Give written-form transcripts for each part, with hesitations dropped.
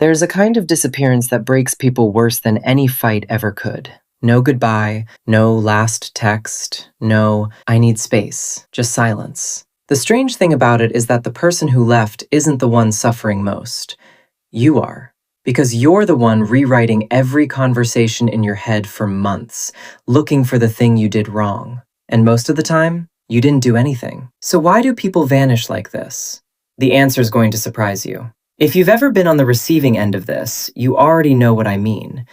There's a kind of disappearance that breaks people worse than any fight ever could. No goodbye, no last text, no "I need space," just silence. The strange thing about it is that the person who left isn't the one suffering most. You are. Because you're the one rewriting every conversation in your head for months, looking for the thing you did wrong. And most of the time, you didn't do anything. So why do people vanish like this? The answer is going to surprise you. If you've ever been on the receiving end of this, you already know what I mean.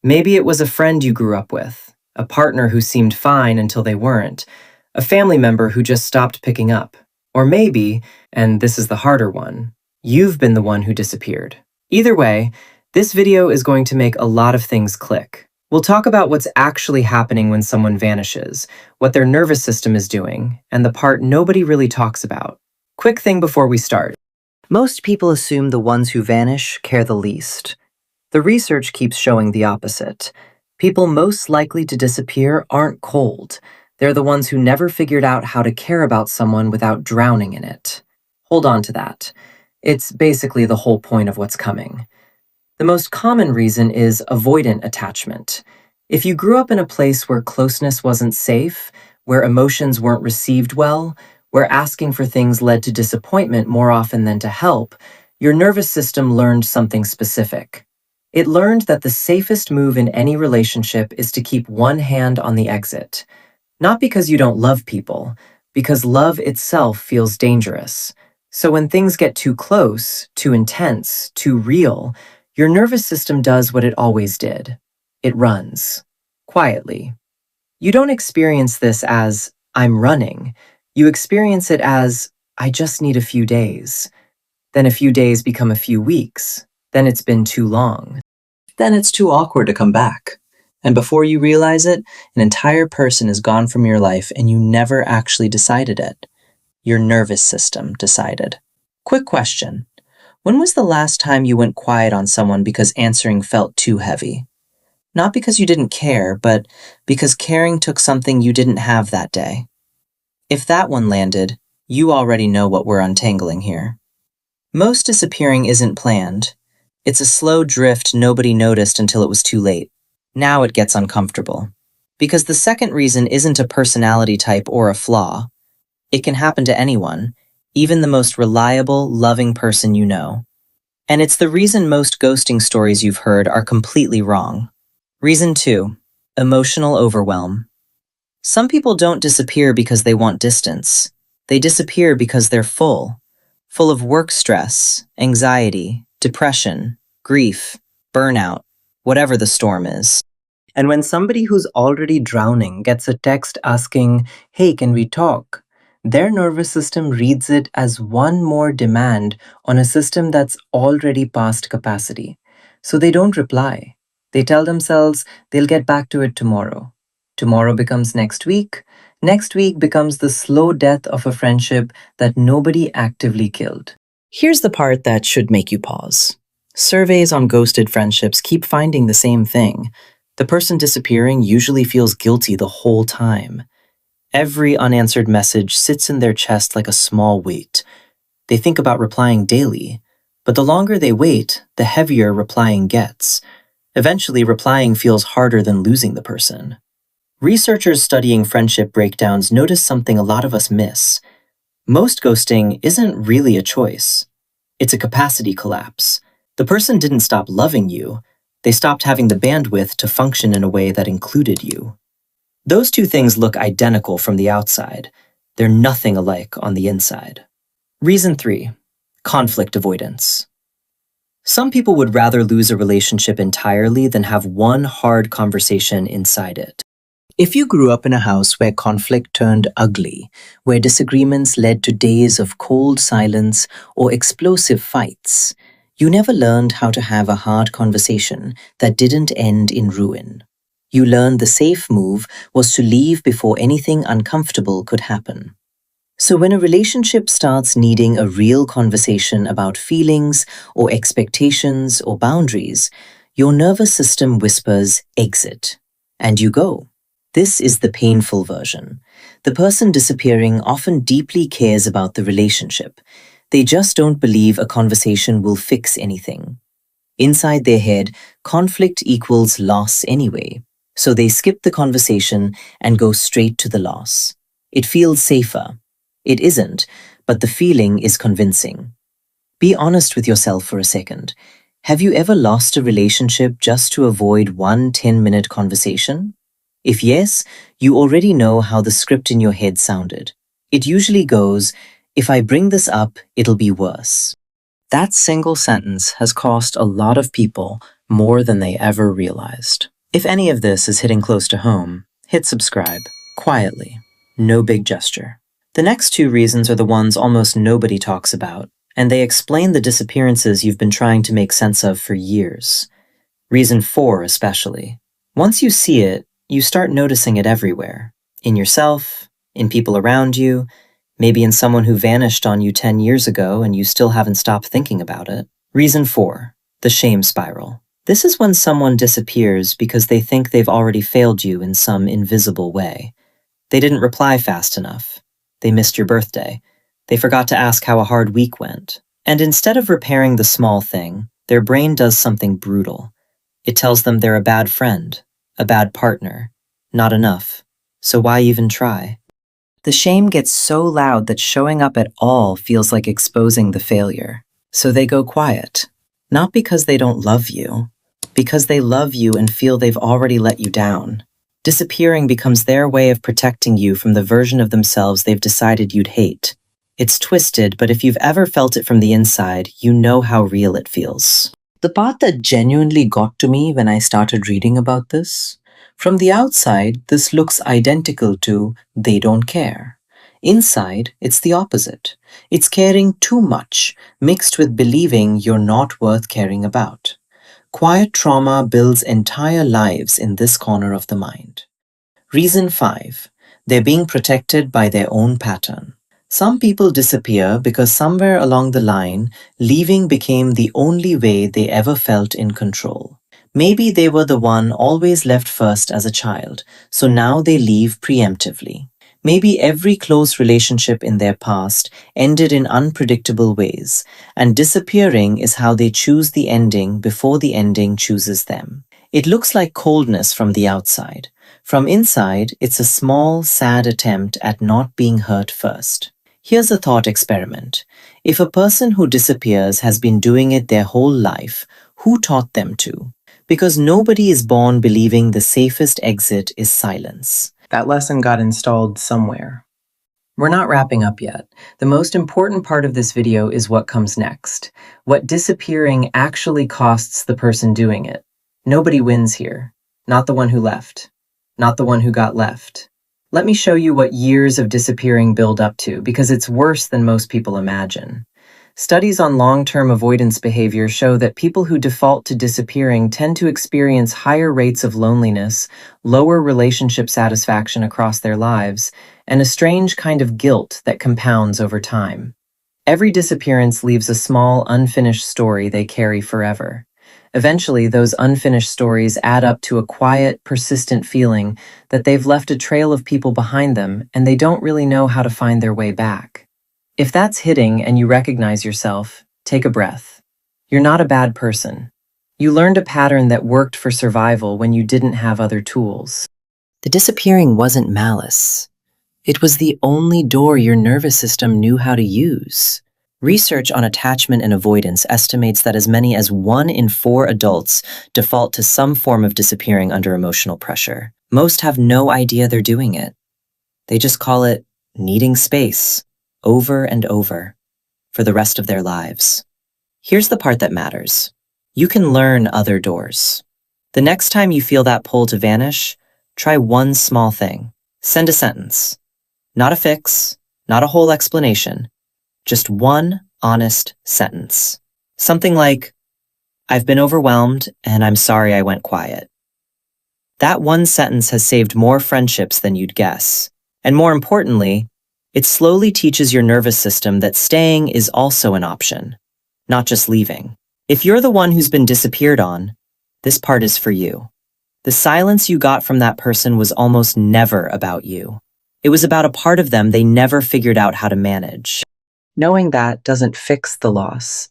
Maybe it was a friend you grew up with, a partner who seemed fine until they weren't, a family member who just stopped picking up. Or maybe, and this is the harder one, you've been the one who disappeared. Either way, this video is going to make a lot of things click. We'll talk about what's actually happening when someone vanishes, what their nervous system is doing, and the part nobody really talks about. Quick thing before we start. Most people assume the ones who vanish care the least. The research keeps showing the opposite. People most likely to disappear aren't cold. They're the ones who never figured out how to care about someone without drowning in it. Hold on to that. It's basically the whole point of what's coming. The most common reason is avoidant attachment. If you grew up in a place where closeness wasn't safe, where emotions weren't received well, where asking for things led to disappointment more often than to help, your nervous system learned something specific. It learned that the safest move in any relationship is to keep one hand on the exit. Not because you don't love people, because love itself feels dangerous. So when things get too close, too intense, too real, your nervous system does what it always did. It runs. Quietly. You don't experience this as, "I'm running." You experience it as, "I just need a few days." Then a few days become a few weeks. Then it's been too long. Then it's too awkward to come back. And before you realize it, an entire person is gone from your life and you never actually decided it. Your nervous system decided. Quick question. When was the last time you went quiet on someone because answering felt too heavy? Not because you didn't care, but because caring took something you didn't have that day. If that one landed, you already know what we're untangling here. Most disappearing isn't planned. It's a slow drift nobody noticed until it was too late. Now it gets uncomfortable. Because the second reason isn't a personality type or a flaw. It can happen to anyone, even the most reliable, loving person you know. And it's the reason most ghosting stories you've heard are completely wrong. Reason 2. Emotional overwhelm. Some people don't disappear because they want distance. They disappear because they're full of work stress, anxiety, depression, grief, burnout, whatever the storm is. And when somebody who's already drowning gets a text asking, "Hey, can we talk?" their nervous system reads it as one more demand on a system that's already past capacity. So they don't reply. They tell themselves they'll get back to it tomorrow. Tomorrow becomes next week. Next week becomes the slow death of a friendship that nobody actively killed. Here's the part that should make you pause. Surveys on ghosted friendships keep finding the same thing. The person disappearing usually feels guilty the whole time. Every unanswered message sits in their chest like a small weight. They think about replying daily, but the longer they wait, the heavier replying gets. Eventually, replying feels harder than losing the person. Researchers studying friendship breakdowns notice something a lot of us miss. Most ghosting isn't really a choice. It's a capacity collapse. The person didn't stop loving you. They stopped having the bandwidth to function in a way that included you. Those two things look identical from the outside. They're nothing alike on the inside. Reason 3. Conflict avoidance. Some people would rather lose a relationship entirely than have one hard conversation inside it. If you grew up in a house where conflict turned ugly, where disagreements led to days of cold silence or explosive fights, you never learned how to have a hard conversation that didn't end in ruin. You learned the safe move was to leave before anything uncomfortable could happen. So when a relationship starts needing a real conversation about feelings or expectations or boundaries, your nervous system whispers, "Exit," and you go. This is the painful version. The person disappearing often deeply cares about the relationship. They just don't believe a conversation will fix anything. Inside their head, conflict equals loss anyway, so they skip the conversation and go straight to the loss. It feels safer. It isn't, but the feeling is convincing. Be honest with yourself for a second. Have you ever lost a relationship just to avoid one 10-minute conversation? If yes, you already know how the script in your head sounded. It usually goes, if I bring this up, it'll be worse. That single sentence has cost a lot of people more than they ever realized. If any of this is hitting close to home, hit subscribe, quietly, no big gesture. The next two reasons are the ones almost nobody talks about, and they explain the disappearances you've been trying to make sense of for years. Reason 4 especially. Once you see it, you start noticing it everywhere. In yourself, in people around you, maybe in someone who vanished on you 10 years ago and you still haven't stopped thinking about it. Reason 4, the shame spiral. This is when someone disappears because they think they've already failed you in some invisible way. They didn't reply fast enough. They missed your birthday. They forgot to ask how a hard week went. And instead of repairing the small thing, their brain does something brutal. It tells them they're a bad friend, a bad partner, not enough. So why even try? The shame gets so loud that showing up at all feels like exposing the failure. So they go quiet. Not because they don't love you, because they love you and feel they've already let you down. Disappearing becomes their way of protecting you from the version of themselves they've decided you'd hate. It's twisted, but if you've ever felt it from the inside, you know how real it feels. The part that genuinely got to me when I started reading about this, from the outside, this looks identical to they don't care. Inside, it's the opposite. It's caring too much, mixed with believing you're not worth caring about. Quiet trauma builds entire lives in this corner of the mind. Reason 5. They're being protected by their own pattern. Some people disappear because somewhere along the line, leaving became the only way they ever felt in control. Maybe they were the one always left first as a child, so now they leave preemptively. Maybe every close relationship in their past ended in unpredictable ways, and disappearing is how they choose the ending before the ending chooses them. It looks like coldness from the outside. From inside, it's a small, sad attempt at not being hurt first. Here's a thought experiment. If a person who disappears has been doing it their whole life, who taught them to? Because nobody is born believing the safest exit is silence. That lesson got installed somewhere. We're not wrapping up yet. The most important part of this video is what comes next. What disappearing actually costs the person doing it. Nobody wins here. Not the one who left. Not the one who got left. Let me show you what years of disappearing build up to, because it's worse than most people imagine. Studies on long-term avoidance behavior show that people who default to disappearing tend to experience higher rates of loneliness, lower relationship satisfaction across their lives, and a strange kind of guilt that compounds over time. Every disappearance leaves a small, unfinished story they carry forever. Eventually, those unfinished stories add up to a quiet, persistent feeling that they've left a trail of people behind them and they don't really know how to find their way back. If that's hitting and you recognize yourself, take a breath. You're not a bad person. You learned a pattern that worked for survival when you didn't have other tools. The disappearing wasn't malice. It was the only door your nervous system knew how to use. Research on attachment and avoidance estimates that as many as 1 in 4 adults default to some form of disappearing under emotional pressure. Most have no idea they're doing it. They just call it needing space, over and over, for the rest of their lives. Here's the part that matters. You can learn other doors. The next time you feel that pull to vanish, try one small thing. Send a sentence. Not a fix, not a whole explanation. Just one honest sentence. Something like, I've been overwhelmed and I'm sorry I went quiet. That one sentence has saved more friendships than you'd guess. And more importantly, it slowly teaches your nervous system that staying is also an option, not just leaving. If you're the one who's been disappeared on, this part is for you. The silence you got from that person was almost never about you. It was about a part of them they never figured out how to manage. Knowing that doesn't fix the loss,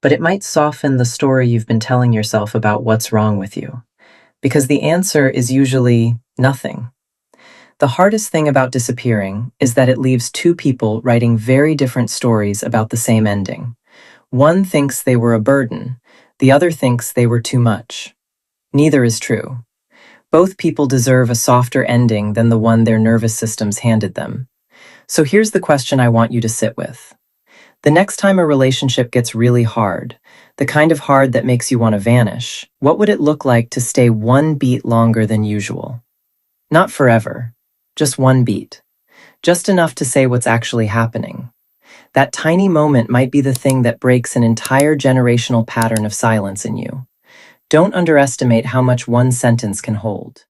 but it might soften the story you've been telling yourself about what's wrong with you. Because the answer is usually nothing. The hardest thing about disappearing is that it leaves two people writing very different stories about the same ending. One thinks they were a burden, the other thinks they were too much. Neither is true. Both people deserve a softer ending than the one their nervous systems handed them. So here's the question I want you to sit with. The next time a relationship gets really hard, the kind of hard that makes you want to vanish, what would it look like to stay one beat longer than usual? Not forever, just one beat. Just enough to say what's actually happening. That tiny moment might be the thing that breaks an entire generational pattern of silence in you. Don't underestimate how much one sentence can hold.